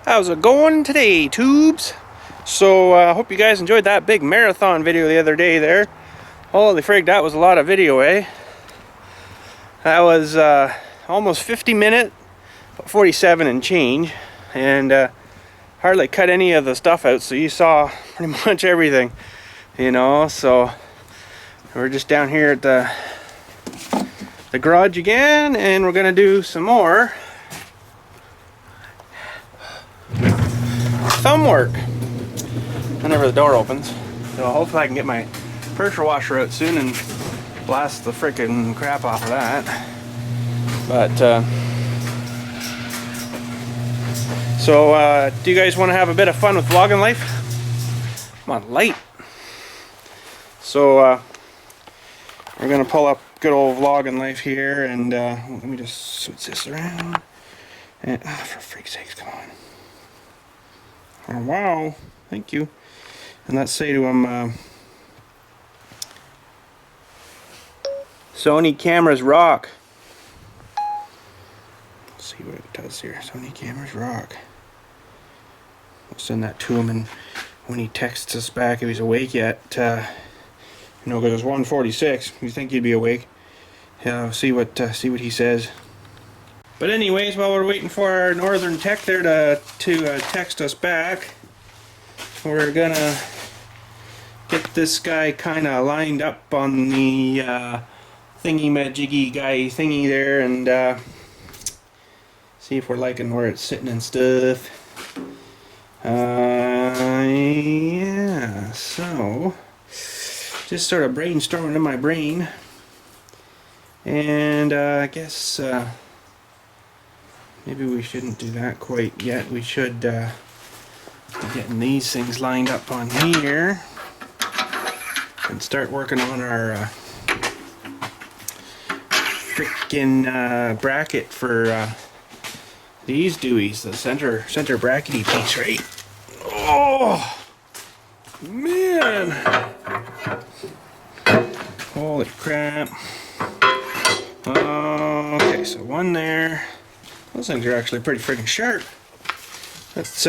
How's it going today, tubes? So I hope you guys enjoyed that big marathon video the other day there. Holy frig, that was a lot of video, eh? That was almost 50 minutes, 47 and change, and hardly cut any of the stuff out, so you saw pretty much everything, you know. So we're just down here at the garage again, and we're gonna do some more thumb work whenever the door opens. So hopefully I can get my pressure washer out soon and blast the frickin' crap off of that. But do you guys want to have a bit of fun with vlogging life? Come on, light. So we're gonna pull up good old vlogging life here, and let me just switch this around. And for freak's sakes, come on. Oh, wow, thank you. And let's say to him, Sony cameras rock. Let's see what it does here. Sony cameras rock. We'll send that to him, and when he texts us back, if he's awake yet, you know, because it's 1:46, you think he'd be awake. See what he says. But anyways, while we're waiting for our northern tech there to text us back, we're gonna get this guy kind of lined up on the thingy-majiggy guy thingy there, and see if we're liking where it's sitting and stuff. Yeah, so just sort of brainstorming in my brain, and I guess maybe we shouldn't do that quite yet. We should be getting these things lined up on here and start working on our frickin' bracket for these Deweys, the center brackety piece, right? Oh man! Holy crap! Okay, so one there. Those things are actually pretty freaking sharp. That's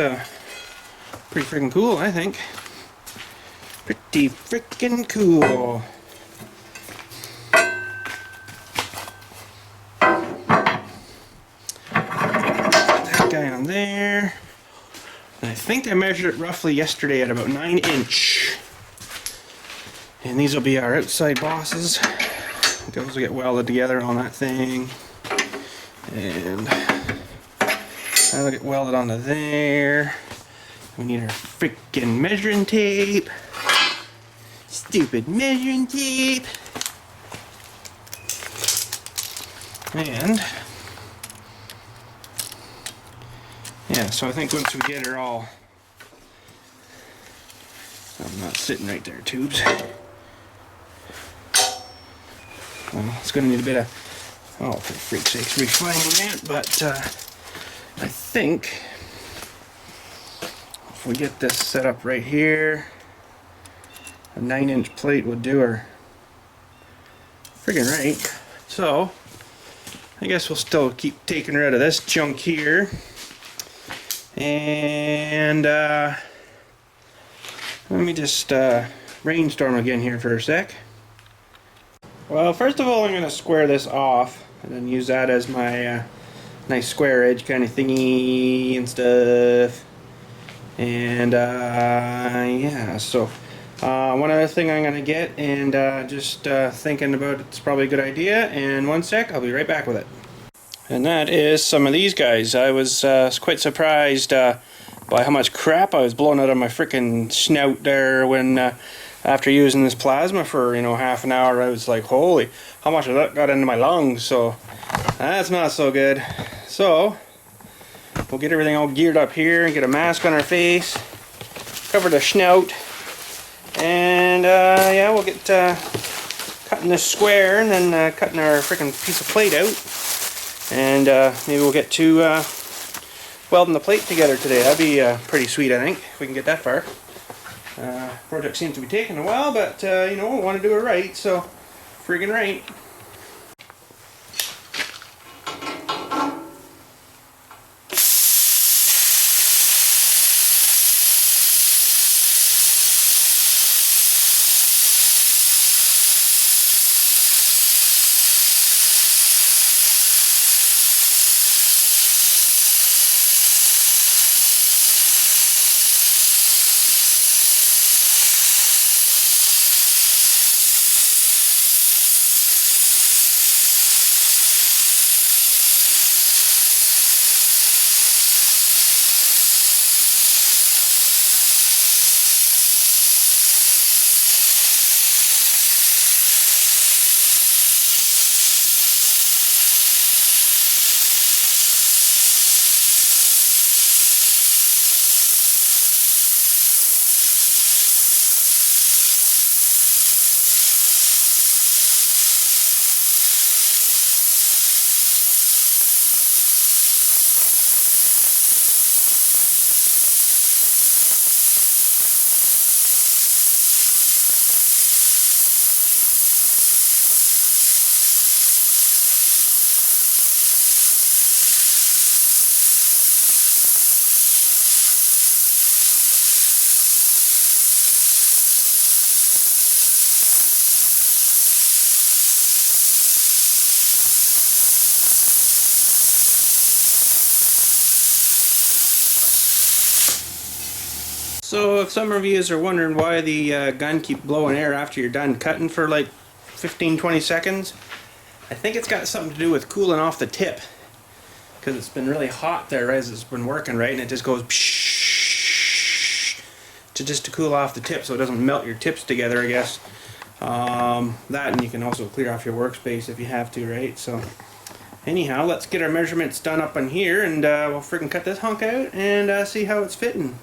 pretty freaking cool, I think. Pretty freaking cool. That guy on there. And I think I measured it roughly yesterday at about 9 inch. And these will be our outside bosses. Those will get welded together on that thing. And that'll get welded onto there. We need our freaking measuring tape. Stupid measuring tape. And yeah, so I think once we get her all, I'm not sitting right there, tubes. Well, it's gonna need a bit of, oh, for freak's sakes, refining that, but I think if we get this set up right here, a 9-inch plate would do her friggin' right. So I guess we'll still keep taking her out of this junk here, and let me just brainstorm again here for a sec. Well, first of all, I'm going to square this off and then use that as my nice square edge kind of thingy and stuff. And yeah, so one other thing I'm going to get, and just thinking about it's probably a good idea, and one sec, I'll be right back with it. And that is some of these guys. I was quite surprised by how much crap I was blowing out of my freaking snout there when after using this plasma for, you know, half an hour. I was like, holy, how much of that got into my lungs? So that's not so good. So we'll get everything all geared up here and get a mask on our face, cover the snout, and yeah, we'll get cutting this square and then cutting our freaking piece of plate out, and maybe we'll get to welding the plate together today. That'd be pretty sweet, I think, if we can get that far. Project seems to be taking a while, but you know, we want to do it right, so friggin' right. So if some of you are wondering why the gun keeps blowing air after you're done cutting for like 15-20 seconds, I think it's got something to do with cooling off the tip, because it's been really hot there as it's been working, right, and it just goes to cool off the tip so it doesn't melt your tips together, I guess. That, and you can also clear off your workspace if you have to, right? So anyhow, let's get our measurements done up in here, and we'll freaking cut this hunk out and see how it's fitting.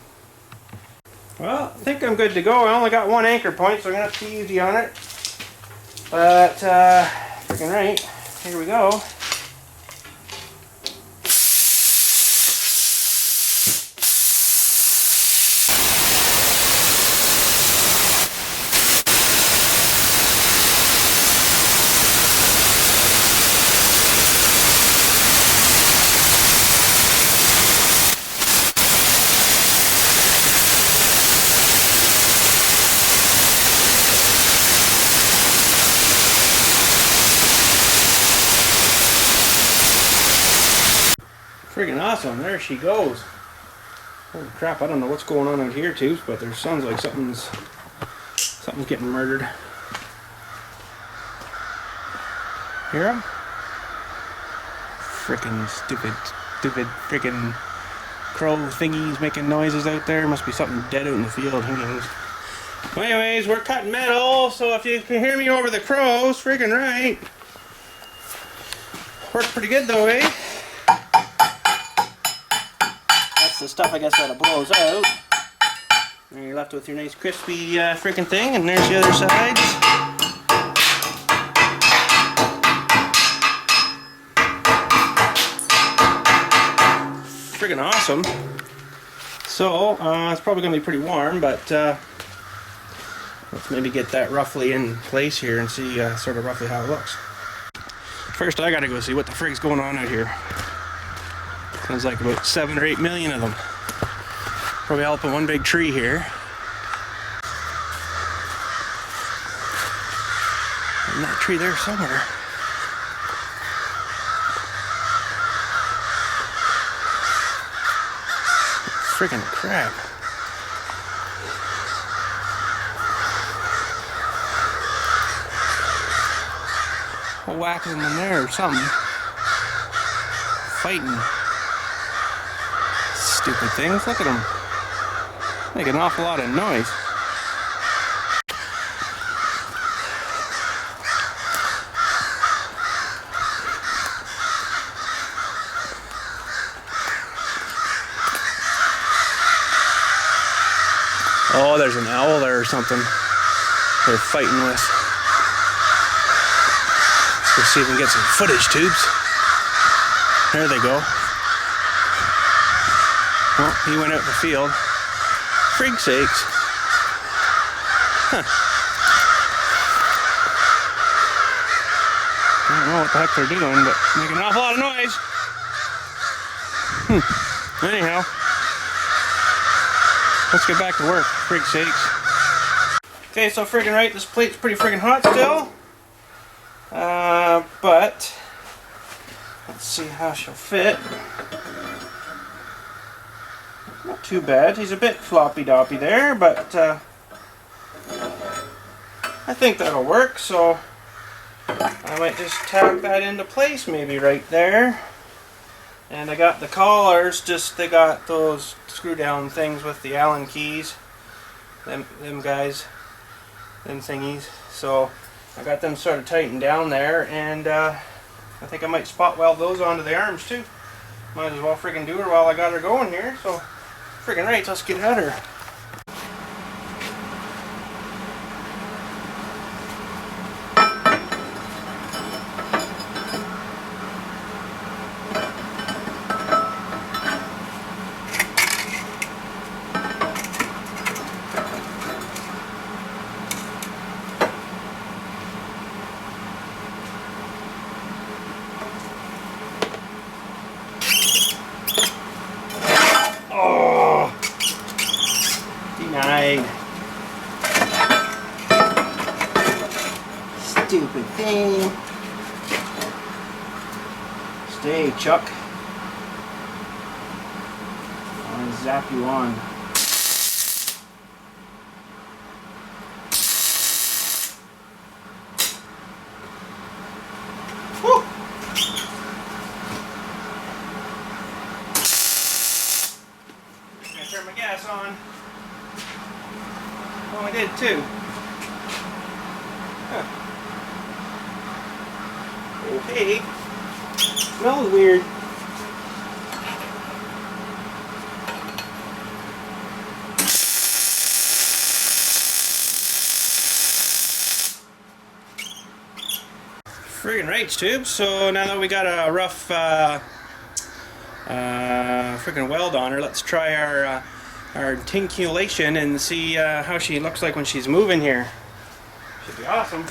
Well, I think I'm good to go. I only got one anchor point, so I'm going to have to be easy on it. But, freaking right, here we go. Friggin' awesome, there she goes. Holy crap, I don't know what's going on out here too, but there sounds like something's getting murdered. Hear them? Frickin' stupid frickin' crow thingies making noises out there. Must be something dead out in the field, who knows. Well, anyways, we're cutting metal, so if you can hear me over the crows, friggin' right. Worked pretty good though, eh? The stuff, I guess, that blows out. And you're left with your nice crispy freaking thing, and there's the other side. Friggin' awesome. So, it's probably going to be pretty warm, but let's maybe get that roughly in place here and see sort of roughly how it looks. First, I gotta go see what the frigg's going on out here. There's like about 7 or 8 million of them. Probably all up in one big tree here. And that tree there somewhere. Freaking crap. A whack of them in there or something. Fighting. Stupid things, look at them. Make an awful lot of noise. Oh, there's an owl there or something they're fighting with. Let's go see if we can get some footage tubes. There they go. Well, he went out in the field. Frigg sakes. Huh. I don't know what the heck they're doing, but making an awful lot of noise. Anyhow, let's get back to work. Frigg sakes. Okay, so friggin' right, this plate's pretty friggin' hot still. But let's see how she'll fit. Not too bad. He's a bit floppy-doppy there, but I think that'll work, so I might just tack that into place maybe right there. And I got the collars, they got those screw-down things with the Allen keys. Them guys, them thingies. So I got them sort of tightened down there, and I think I might spot weld those onto the arms too. Might as well freaking do her while I got her going here, so friggin' right, let's get at her. Stupid thing. Stay, Chuck. I'll zap you on. turn my gas on. Oh, I did too. Huh. Okay. Smells weird. Friggin' rights, tubes. So now that we got a rough friggin' weld on her, let's try our articulation and see how she looks like when she's moving here. Should be awesome.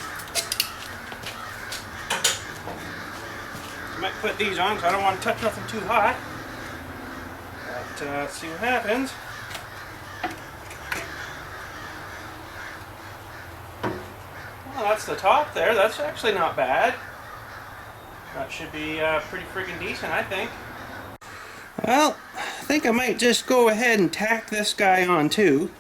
I might put these on because I don't want to touch nothing too hot. But let's see what happens. Well, that's the top there. That's actually not bad. That should be pretty freaking decent, I think. Well, I think I might just go ahead and tack this guy on too.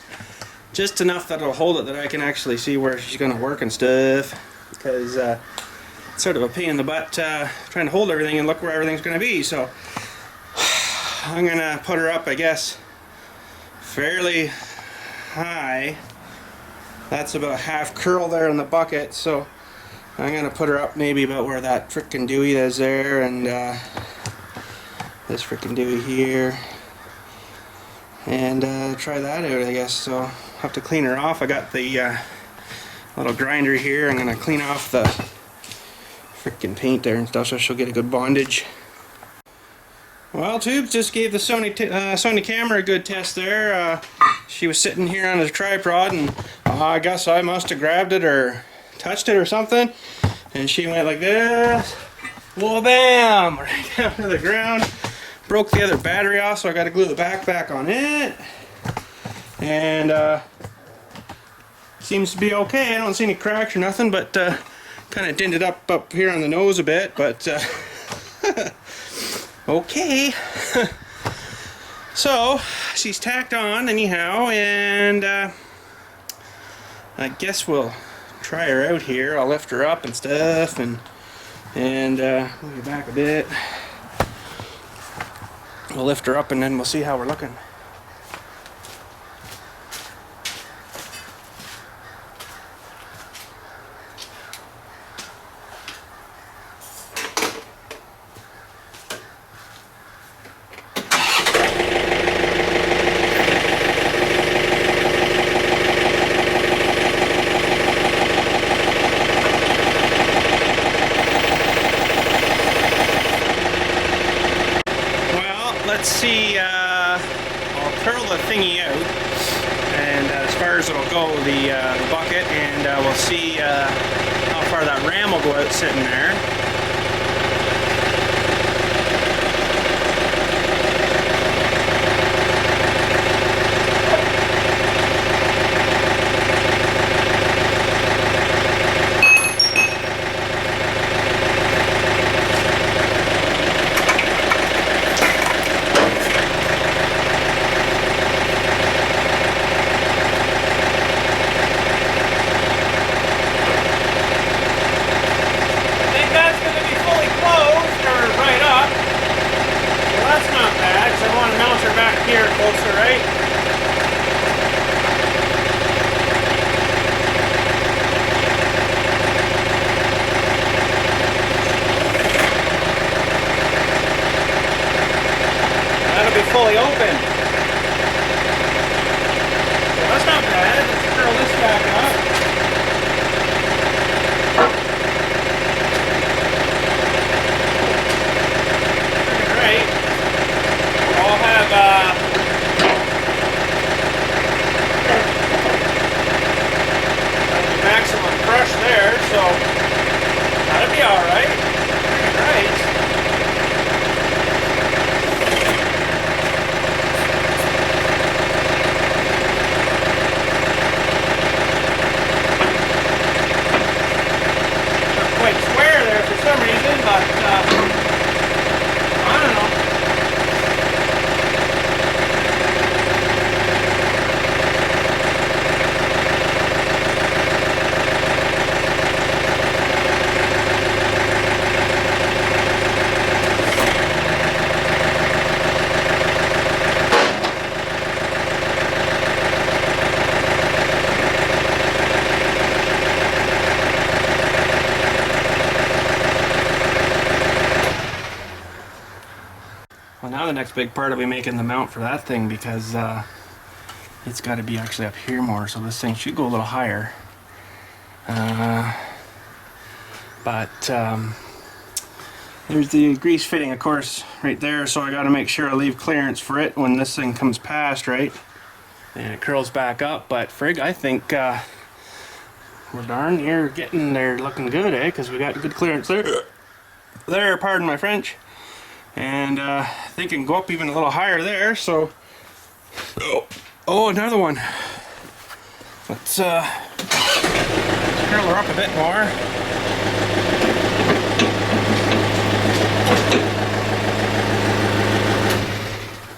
Just enough that it'll hold it that I can actually see where she's going to work and stuff. Because it's sort of a pain in the butt trying to hold everything and look where everything's going to be. So I'm going to put her up, I guess, fairly high. That's about half curl there in the bucket, so I'm going to put her up maybe about where that frickin' Dewey is there, and this frickin' Dewey here, and try that out, I guess. So I'll have to clean her off. I got the little grinder here. I'm going to clean off the frickin' paint there and stuff so she'll get a good bondage. Well, tubes, just gave the Sony camera a good test there. She was sitting here on the tripod, and I guess I must have grabbed it or touched it or something, and she went like this, whoa, bam, right down to the ground. Broke the other battery off, so I got to glue the back on it, and seems to be okay. I don't see any cracks or nothing, but kind of dented up here on the nose a bit, but okay. So she's tacked on anyhow, and I guess we'll try her out here. I'll lift her up and stuff, and move you back a bit. We'll lift her up and then we'll see how we're looking. Let's see, I'll curl the thingy out, and as far as it'll go, the bucket, and we'll see how far that ram will go out sitting there. the next big part will be making the mount for that thing, because it's got to be actually up here more, so this thing should go a little higher. There's the grease fitting, of course, right there, so I got to make sure I leave clearance for it when this thing comes past, right? And it curls back up, but frig, I think we're darn near getting there, looking good, eh? Because we got good clearance there, pardon my French. And I think it can go up even a little higher there, so... Oh, another one. Let's curl her up a bit more.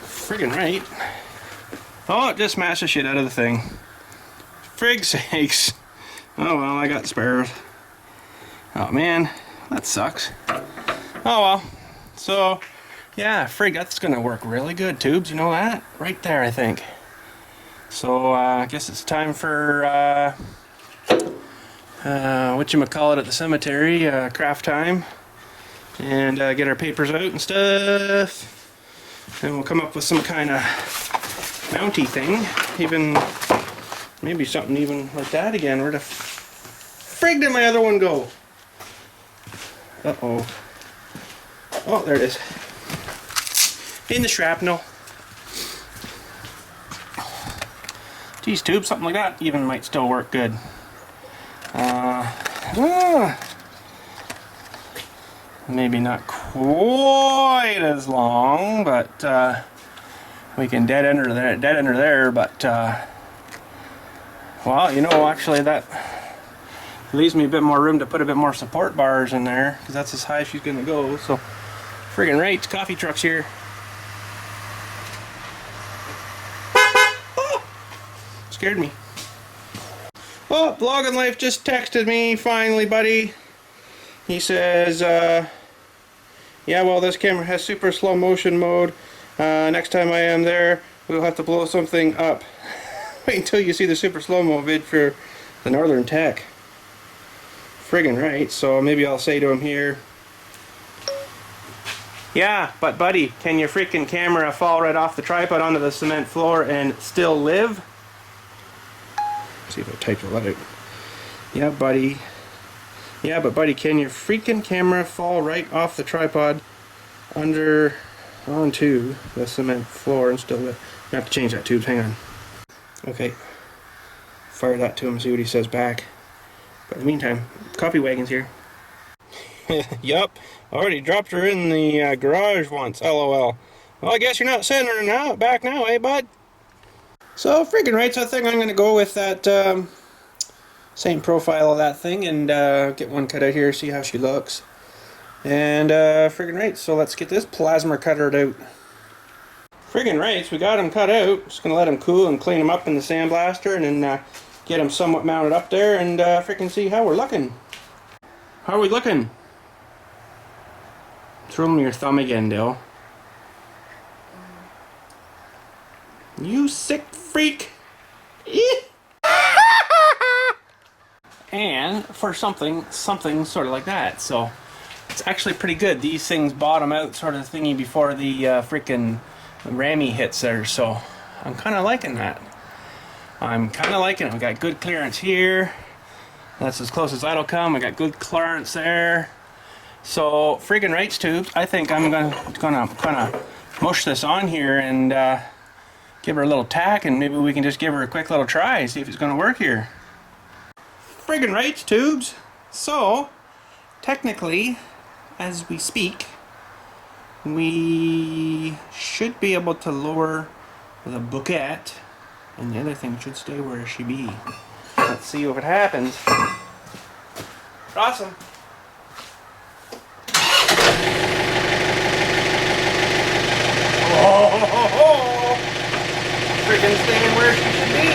Friggin' right. Oh, it just smashed the shit out of the thing. Frig sakes. Oh well, I got spares. Oh man, that sucks. Oh well. So, yeah, frig, that's gonna work really good, tubes. You know that? Right there, I think. So, I guess it's time for, whatchamacallit at the cemetery, craft time. And get our papers out and stuff. And we'll come up with some kind of mounty thing. Even, maybe something even like that again. Where the frig did my other one go? Uh-oh. Oh, there it is. In the shrapnel. Geez, tube, something like that even might still work good. Maybe not quite as long, but we can dead ender there. But well, you know, actually that leaves me a bit more room to put a bit more support bars in there, because that's as high as she's gonna go. So, friggin' right, coffee truck's here. Scared me. Well, Logan Life just texted me finally, buddy. He says, yeah, well, this camera has super slow motion mode. Next time I am there, we'll have to blow something up. Wait until you see the super slow-mo vid for the Northern Tech. Friggin' right, so maybe I'll say to him here, yeah, but buddy, can your freaking camera fall right off the tripod onto the cement floor and still live? See if I type that out. Yeah, buddy. Yeah, but buddy, can your freaking camera fall right off the tripod onto the cement floor and still live? I have to change that, tubes. Hang on. Okay. Fire that to him and see what he says back. But in the meantime, coffee wagon's here. Yup. Already dropped her in the garage once. LOL. Well, I guess you're not sending her now, back now, eh, bud? So, freaking right, so I think I'm going to go with that same profile of that thing and get one cut out here, see how she looks. And friggin' right, so let's get this plasma cutter out. Friggin' right, so we got them cut out. Just going to let them cool and clean them up in the sandblaster and then get them somewhat mounted up there and freaking see how we're looking. How are we looking? Throw me your thumb again, Dill. You sick freak! And for something sort of like that. So it's actually pretty good. These things bottom out sort of thingy before the freaking rammy hits there. So I'm kind of liking that. I'm kind of liking it. We got good clearance here. That's as close as that'll come. We got good clearance there. So friggin' rights, tubes. I think I'm gonna kind of mush this on here and give her a little tack, and maybe we can just give her a quick little try, see if it's going to work here. Friggin' rights, tubes. So, technically, as we speak, we should be able to lower the bouquet, and the other thing should stay where it should be. Let's see if it happens. Awesome. Freaking staying where she should be.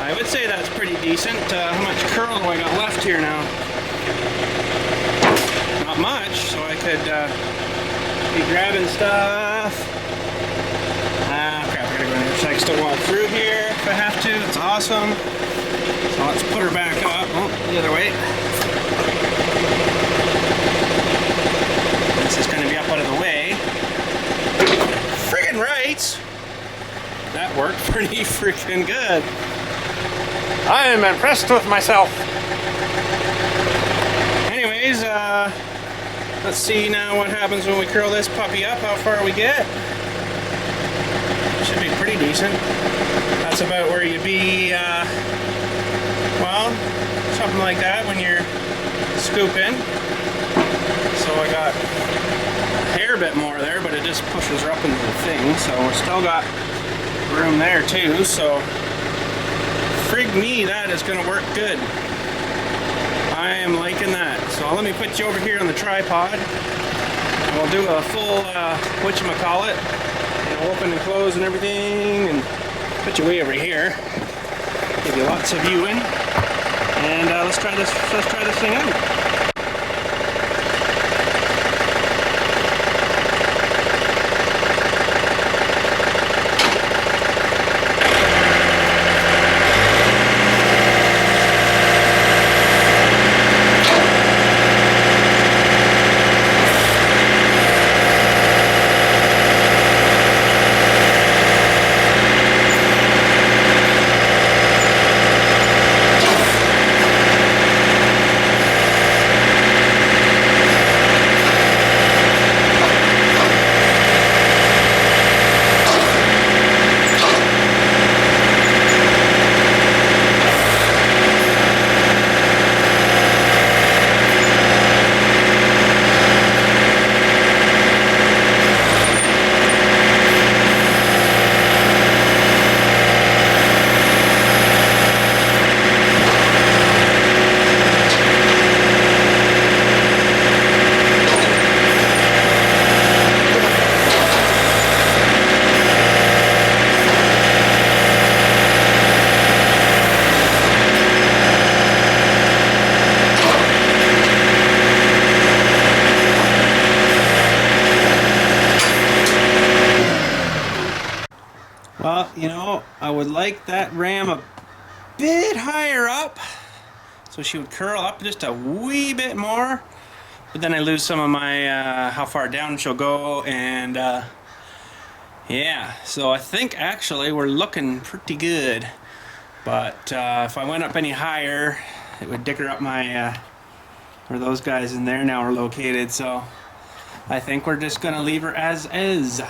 I would say that's pretty decent. How much curl do I got left here now? Not much, so I could be grabbing stuff. Ah, crap, I gotta go in here so I can still walk through here if I have to. It's awesome. So let's put her back up. Oh, the other way. This is gonna be up out of the way. Friggin' right! That worked pretty freaking good. I am impressed with myself. Anyways, let's see now what happens when we curl this puppy up, how far we get. Should be pretty decent. That's about where you'd be, well, something like that when you're scooping. So I got a hair bit more there, but it just pushes her up into the thing. So we still got room there too, so frig me, that is going to work good. I am liking that. So let me put you over here on the tripod. And we'll do a full, whatchamacallit, open and close and everything, and put you way over here. Give you lots of viewing. And let's try this thing out. Well, you know, I would like that ram a bit higher up, so she would curl up just a wee bit more, but then I lose some of my how far down she'll go, and yeah, so I think actually we're looking pretty good, but if I went up any higher, it would dicker up my where those guys in there now are located, so I think we're just gonna leave her as is.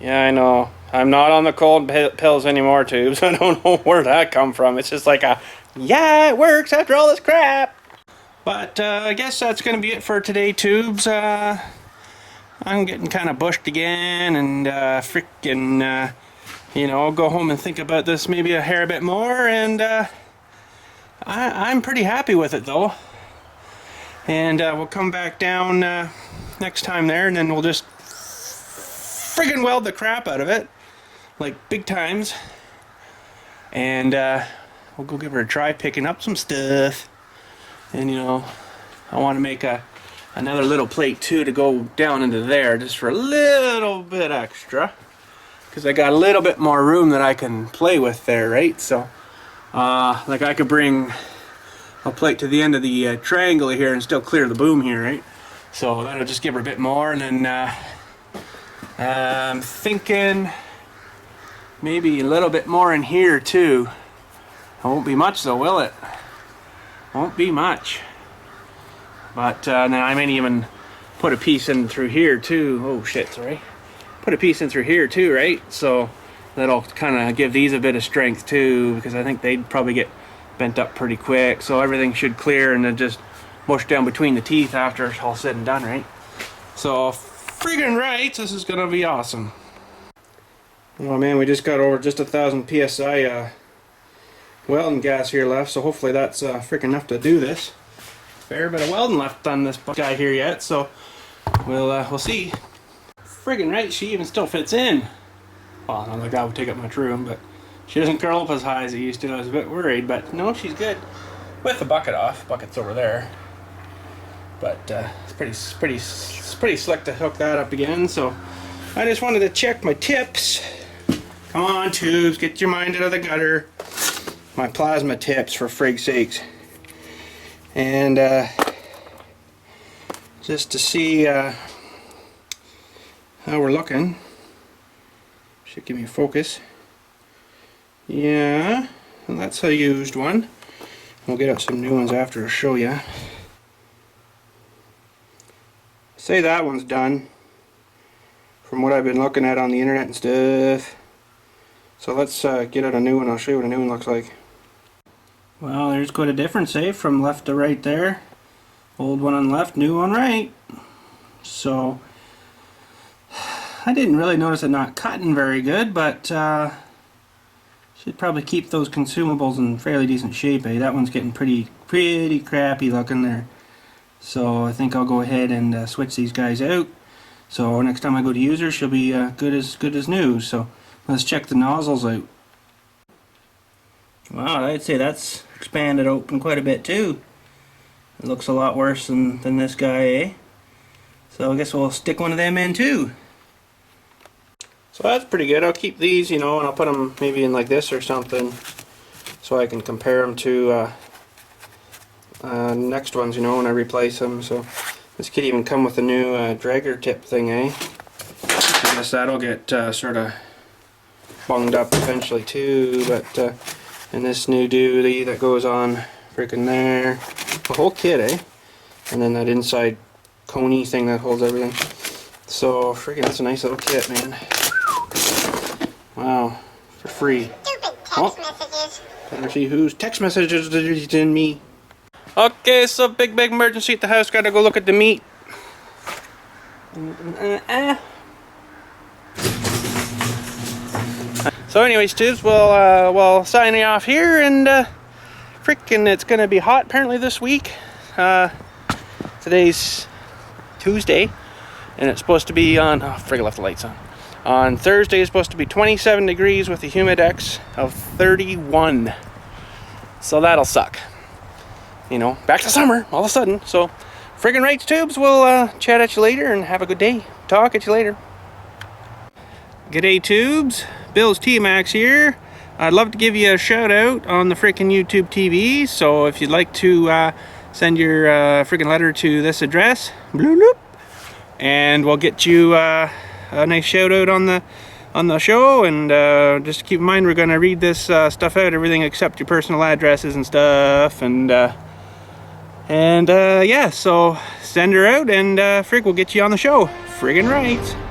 Yeah, I know. I'm not on the cold pills anymore, tubes. I don't know where that come from. It's just like a, yeah, it works after all this crap. But I guess that's going to be it for today, tubes. I'm getting kind of bushed again, and freaking, you know, I'll go home and think about this maybe a hair bit more, and I'm pretty happy with it, though. And we'll come back down next time there, and then we'll just friggin' weld the crap out of it, like big times. And we'll go give her a try picking up some stuff. And, you know, I want to make another little plate too to go down into there just for a little bit extra, because I got a little bit more room that I can play with there, right? So like I could bring a plate to the end of the triangle here and still clear the boom here, right? So that'll just give her a bit more. And then I'm thinking maybe a little bit more in here too. It won't be much though, will it? Won't be much. But then I may even put a piece in through here too. Oh shit, sorry. Put a piece in through here too, right? So that'll kind of give these a bit of strength too, because I think they'd probably get bent up pretty quick. So everything should clear and then just mush down between the teeth after it's all said and done, right? So friggin' right, this is gonna be awesome. Oh man, we just got over just 1,000 psi welding gas here left, so hopefully that's freaking enough to do this. Fair bit of welding left on this guy here yet, so we'll see. Friggin' right, she even still fits in. Well, not like that would take up much room, but she doesn't curl up as high as it used to. I was a bit worried, but no, she's good. With the bucket off. Bucket's over there. But it's pretty slick to hook that up again. So I just wanted to check my tips. Come on, tubes, get your mind out of the gutter. My plasma tips, for frig's sakes. And just to see how we're looking. Should give me a focus. Yeah, and that's a used one. We'll get out some new ones after to show you. Say that one's done from what I've been looking at on the internet and stuff. So let's get out a new one. I'll show you what a new one looks like. Well, there's quite a difference, eh? From left to right there. Old one on left, new one right. So I didn't really notice it not cutting very good, but should probably keep those consumables in fairly decent shape, eh? That one's getting pretty crappy looking there. So I think I'll go ahead and switch these guys out. So next time I go to use her, she'll be good as new. So let's check the nozzles out. Wow, I'd say that's expanded open quite a bit too. It looks a lot worse than this guy, eh? So I guess we'll stick one of them in too. So that's pretty good. I'll keep these, you know, and I'll put them maybe in like this or something, so I can compare them to next ones, you know, when I replace them. So this could even come with a new dragger tip thing, eh? I guess that'll get sort of bunged up eventually too. But and this new duty that goes on freaking there, the whole kit, eh? And then that inside coney thing that holds everything. So freaking, that's a nice little kit, man. Wow, for free. Stupid text messages. Better see whose text messages is in me. Okay, so big emergency at the house. Gotta go look at the meat. So anyways, tubes, we'll sign you off here, and freaking it's gonna be hot apparently this week. Today's Tuesday, and it's supposed to be on, oh frig, I left the lights on. On Thursday, it's supposed to be 27 degrees with a humidex of 31. So that'll suck. You know, back to summer all of a sudden. So friggin' rights, tubes, we'll chat at you later and have a good day. Talk at you later. G'day, tubes. BILLSTMAXX here. I'd love to give you a shout out on the freaking YouTube TV. So if you'd like to send your freaking letter to this address, bloop, bloop, and we'll get you a nice shout out on the show. And just keep in mind, we're gonna read this stuff out, everything except your personal addresses and stuff. And yeah, so send her out, and frig, we'll get you on the show. Friggin' right.